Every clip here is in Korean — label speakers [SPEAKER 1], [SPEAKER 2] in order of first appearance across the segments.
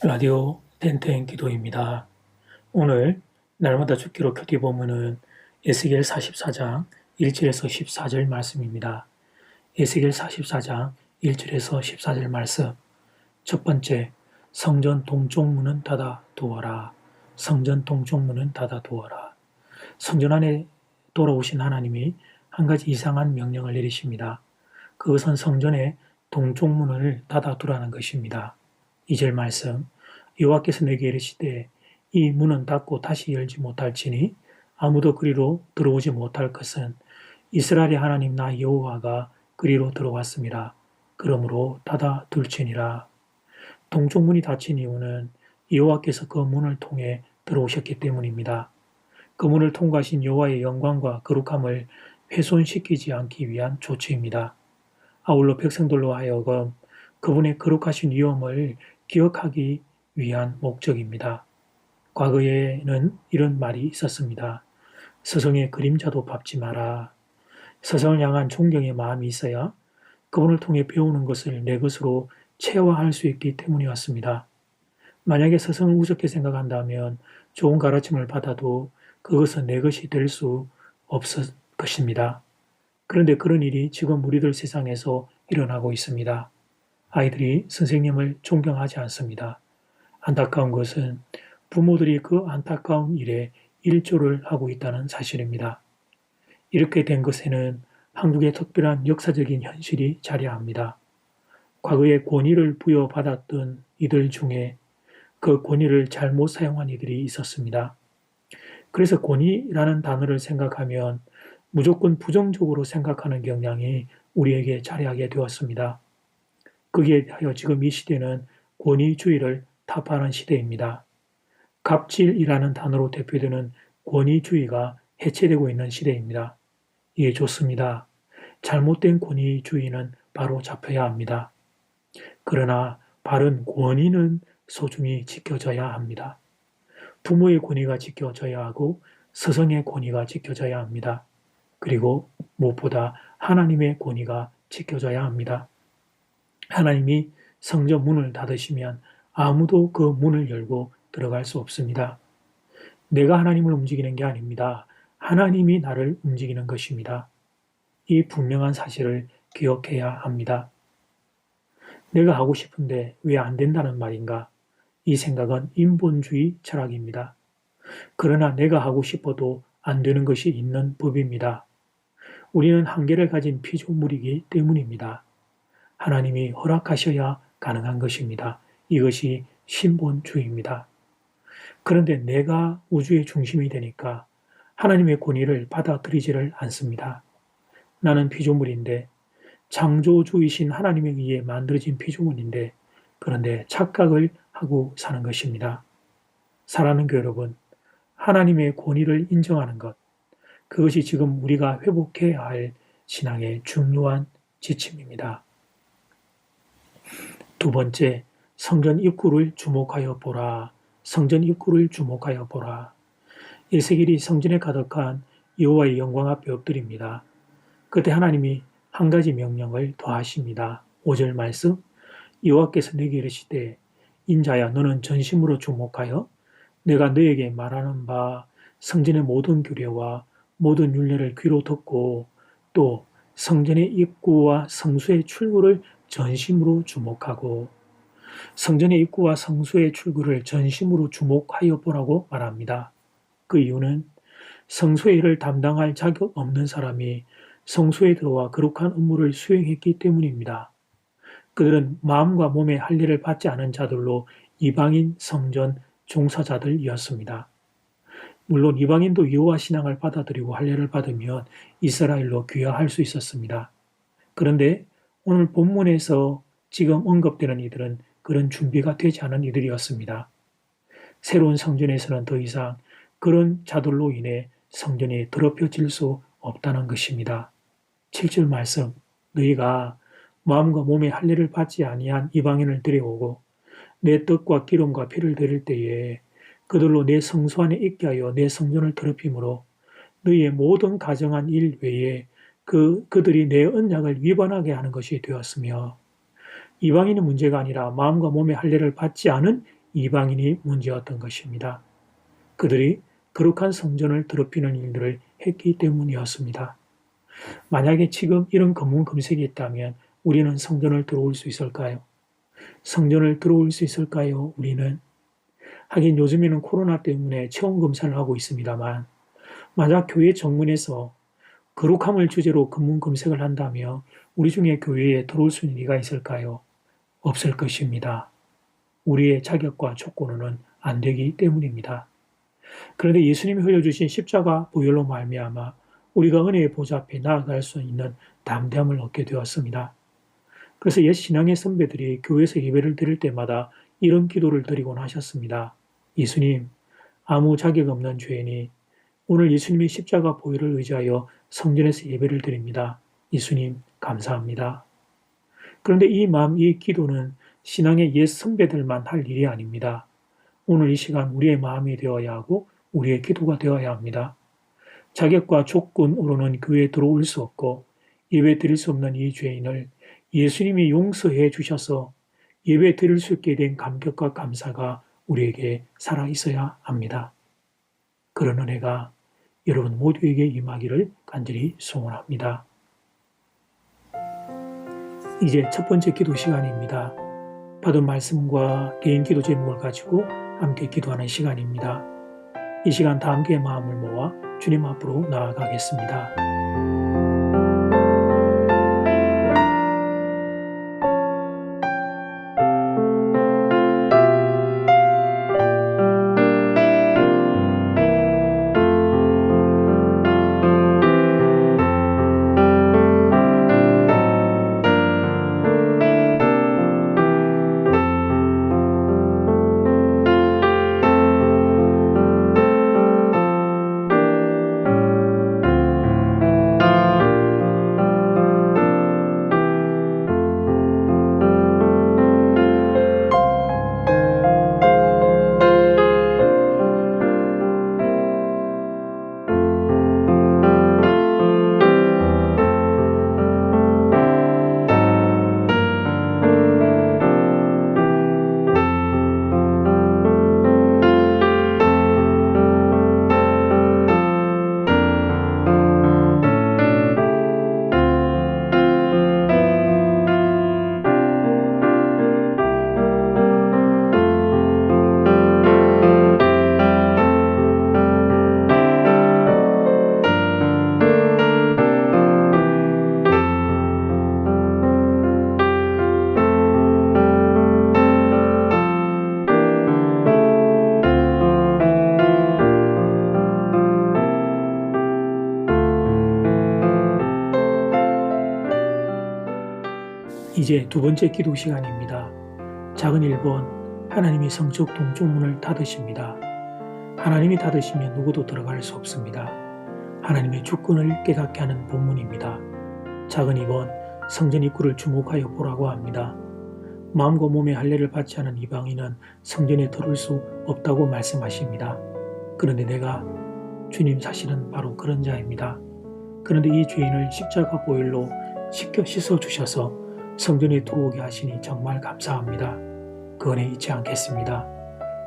[SPEAKER 1] 라디오 땡땡 기도입니다. 오늘 날마다 죽기로 큐티 본문은 에스겔 44장 1절에서 14절 말씀입니다. 에스겔 44장 1절에서 14절 말씀. 첫 번째, 성전 동쪽 문은 닫아 두어라. 성전 동쪽 문은 닫아 두어라. 성전 안에 돌아오신 하나님이 한 가지 이상한 명령을 내리십니다. 그것은 성전의 동쪽 문을 닫아 두라는 것입니다. 2절 말씀. 여호와께서 내게 이르시되 이 문은 닫고 다시 열지 못할지니 아무도 그리로 들어오지 못할 것은 이스라엘의 하나님 나 여호와가 그리로 들어왔습니다. 그러므로 닫아 둘지니라. 동쪽 문이 닫힌 이유는 여호와께서 그 문을 통해 들어오셨기 때문입니다. 그 문을 통과하신 여호와의 영광과 거룩함을 훼손시키지 않기 위한 조치입니다. 아울러 백성들로 하여금 그분의 거룩하신 위엄을 기억하기 위한 목적입니다. 과거에는 이런 말이 있었습니다. 스승의 그림자도 밟지 마라. 스승을 향한 존경의 마음이 있어야 그분을 통해 배우는 것을 내 것으로 체화할 수 있기 때문이었습니다. 만약에 스승을 우습게 생각한다면 좋은 가르침을 받아도 그것은 내 것이 될 수 없을 것입니다. 그런데 그런 일이 지금 우리들 세상에서 일어나고 있습니다. 아이들이 선생님을 존경하지 않습니다. 안타까운 것은 부모들이 그 안타까운 일에 일조를 하고 있다는 사실입니다. 이렇게 된 것에는 한국의 특별한 역사적인 현실이 자리합니다. 과거에 권위를 부여받았던 이들 중에 그 권위를 잘못 사용한 이들이 있었습니다. 그래서 권위라는 단어를 생각하면 무조건 부정적으로 생각하는 경향이 우리에게 자리하게 되었습니다. 거기에 대하여 지금 이 시대는 권위주의를 타파하는 시대입니다. 갑질이라는 단어로 대표되는 권위주의가 해체되고 있는 시대입니다. 이게 좋습니다. 잘못된 권위주의는 바로 잡혀야 합니다. 그러나 바른 권위는 소중히 지켜져야 합니다. 부모의 권위가 지켜져야 하고 스승의 권위가 지켜져야 합니다. 그리고 무엇보다 하나님의 권위가 지켜져야 합니다. 하나님이 성전 문을 닫으시면 아무도 그 문을 열고 들어갈 수 없습니다. 내가 하나님을 움직이는 게 아닙니다. 하나님이 나를 움직이는 것입니다. 이 분명한 사실을 기억해야 합니다. 내가 하고 싶은데 왜 안 된다는 말인가? 이 생각은 인본주의 철학입니다. 그러나 내가 하고 싶어도 안 되는 것이 있는 법입니다. 우리는 한계를 가진 피조물이기 때문입니다. 하나님이 허락하셔야 가능한 것입니다. 이것이 신본주의입니다. 그런데 내가 우주의 중심이 되니까 하나님의 권위를 받아들이지를 않습니다. 나는 피조물인데 창조주이신 하나님에 의해 만들어진 피조물인데 그런데 착각을 하고 사는 것입니다. 사랑하는 교 여러분, 하나님의 권위를 인정하는 것, 그것이 지금 우리가 회복해야 할 신앙의 중요한 지침입니다. 두 번째, 성전 입구를 주목하여 보라. 성전 입구를 주목하여 보라. 에스겔이 성전에 가득한 여호와의 영광 앞에 엎드립니다. 그때 하나님이 한 가지 명령을 더하십니다. 5절 말씀, 여호와께서 내게 이르시되 인자야 너는 전심으로 주목하여 내가 너에게 말하는 바 성전의 모든 규례와 모든 율례를 귀로 듣고 또 성전의 입구와 성수의 출구를 전심으로 주목하고 성전의 입구와 성수의 출구를 전심으로 주목하여 보라고 말합니다. 그 이유는 성수의 일을 담당할 자격 없는 사람이 성소에 들어와 거룩한 업무를 수행했기 때문입니다. 그들은 마음과 몸의 할례를 받지 않은 자들로 이방인 성전 종사자들이었습니다. 물론 이방인도 여호와 신앙을 받아들이고 할례를 받으면 이스라엘로 귀화할 수 있었습니다. 그런데 오늘 본문에서 지금 언급되는 이들은 그런 준비가 되지 않은 이들이었습니다. 새로운 성전에서는 더 이상 그런 자들로 인해 성전이 더럽혀질 수 없다는 것입니다. 7절 말씀, 너희가 마음과 몸의 할례를 받지 아니한 이방인을 데려오고 내 떡과 기름과 피를 드릴 때에 그들로 내 성소 안에 있게 하여 내 성전을 더럽힘으로 너희의 모든 가정한 일 외에 그들이 내 언약을 위반하게 하는 것이 되었으며 이방인의 문제가 아니라 마음과 몸의 할례를 받지 않은 이방인이 문제였던 것입니다. 그들이 거룩한 성전을 더럽히는 일들을 했기 때문이었습니다. 만약에 지금 이런 검문 검색이 있다면 우리는 성전을 들어올 수 있을까요? 성전을 들어올 수 있을까요? 우리는? 하긴 요즘에는 코로나 때문에 체온 검사를 하고 있습니다만 만약 교회 정문에서 거룩함을 주제로 검문 검색을 한다면 우리 중에 교회에 들어올 수 있는 이가 있을까요? 없을 것입니다. 우리의 자격과 조건으로는 안 되기 때문입니다. 그런데 예수님이 흘려주신 십자가 보혈로 말미암아 우리가 은혜의 보좌 앞에 나아갈 수 있는 담대함을 얻게 되었습니다. 그래서 옛 신앙의 선배들이 교회에서 예배를 드릴 때마다 이런 기도를 드리곤 하셨습니다. 예수님, 아무 자격 없는 죄인이 오늘 예수님의 십자가 보혈을 의지하여 성전에서 예배를 드립니다. 예수님, 감사합니다. 그런데 이 마음, 이 기도는 신앙의 옛 선배들만 할 일이 아닙니다. 오늘 이 시간 우리의 마음이 되어야 하고 우리의 기도가 되어야 합니다. 자격과 조건으로는 교회에 들어올 수 없고 예배 드릴 수 없는 이 죄인을 예수님이 용서해 주셔서 예배 드릴 수 있게 된 감격과 감사가 우리에게 살아 있어야 합니다. 그런 은혜가 여러분 모두에게 임하기를 간절히 소원합니다. 이제 첫 번째 기도 시간입니다. 받은 말씀과 개인 기도 제목을 가지고 함께 기도하는 시간입니다. 이 시간 다 함께 마음을 모아 주님 앞으로 나아가겠습니다. 이제 두 번째 기도 시간입니다. 작은 1번, 하나님이 성적 동쪽문을 닫으십니다. 하나님이 닫으시면 누구도 들어갈 수 없습니다. 하나님의 주권을 깨닫게 하는 본문입니다. 작은 2번, 성전 입구를 주목하여 보라고 합니다. 마음과 몸의 할례를 받지 않은 이방인은 성전에 들어올 수 없다고 말씀하십니다. 그런데 내가 주님 사실은 바로 그런 자입니다. 그런데 이 죄인을 십자가 보혈로 씻겨 씻어주셔서 성전에 들어오게 하시니 정말 감사합니다. 그 은혜 잊지 않겠습니다.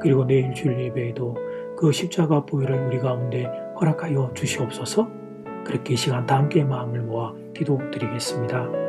[SPEAKER 1] 그리고 내일 주일 예배에도 그 십자가 보혈을 우리 가운데 허락하여 주시옵소서. 그렇게 이 시간 다 함께 마음을 모아 기도드리겠습니다.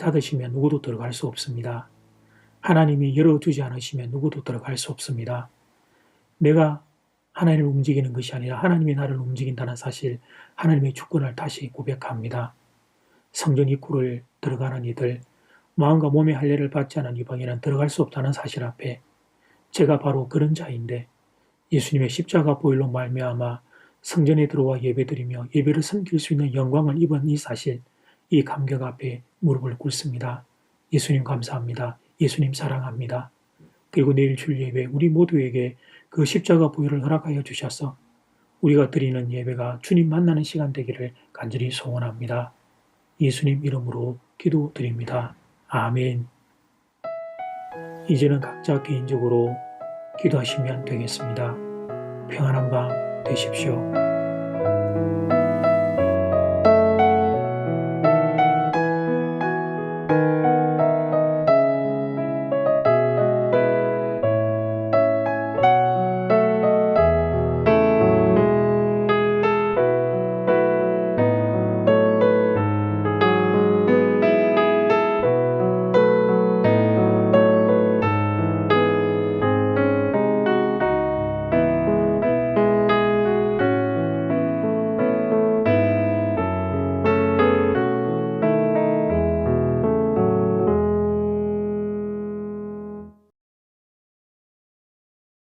[SPEAKER 1] 닫으시면 누구도 들어갈 수 없습니다. 하나님이 열어주지 않으시면 누구도 들어갈 수 없습니다. 내가 하나님을 움직이는 것이 아니라 하나님이 나를 움직인다는 사실, 하나님의 주권을 다시 고백합니다. 성전 입구를 들어가는 이들, 마음과 몸의 할례를 받지 않은 이방인은 들어갈 수 없다는 사실 앞에 제가 바로 그런 자인데 예수님의 십자가 보혈로 말미암아 성전에 들어와 예배드리며 예배를 섬길 수 있는 영광을 입은 이 사실, 이 감격 앞에 무릎을 꿇습니다. 예수님 감사합니다. 예수님 사랑합니다. 그리고 내일 줄 예배 우리 모두에게 그 십자가 보혈을 허락하여 주셔서 우리가 드리는 예배가 주님 만나는 시간 되기를 간절히 소원합니다. 예수님 이름으로 기도드립니다. 아멘. 이제는 각자 개인적으로 기도하시면 되겠습니다. 평안한 밤 되십시오.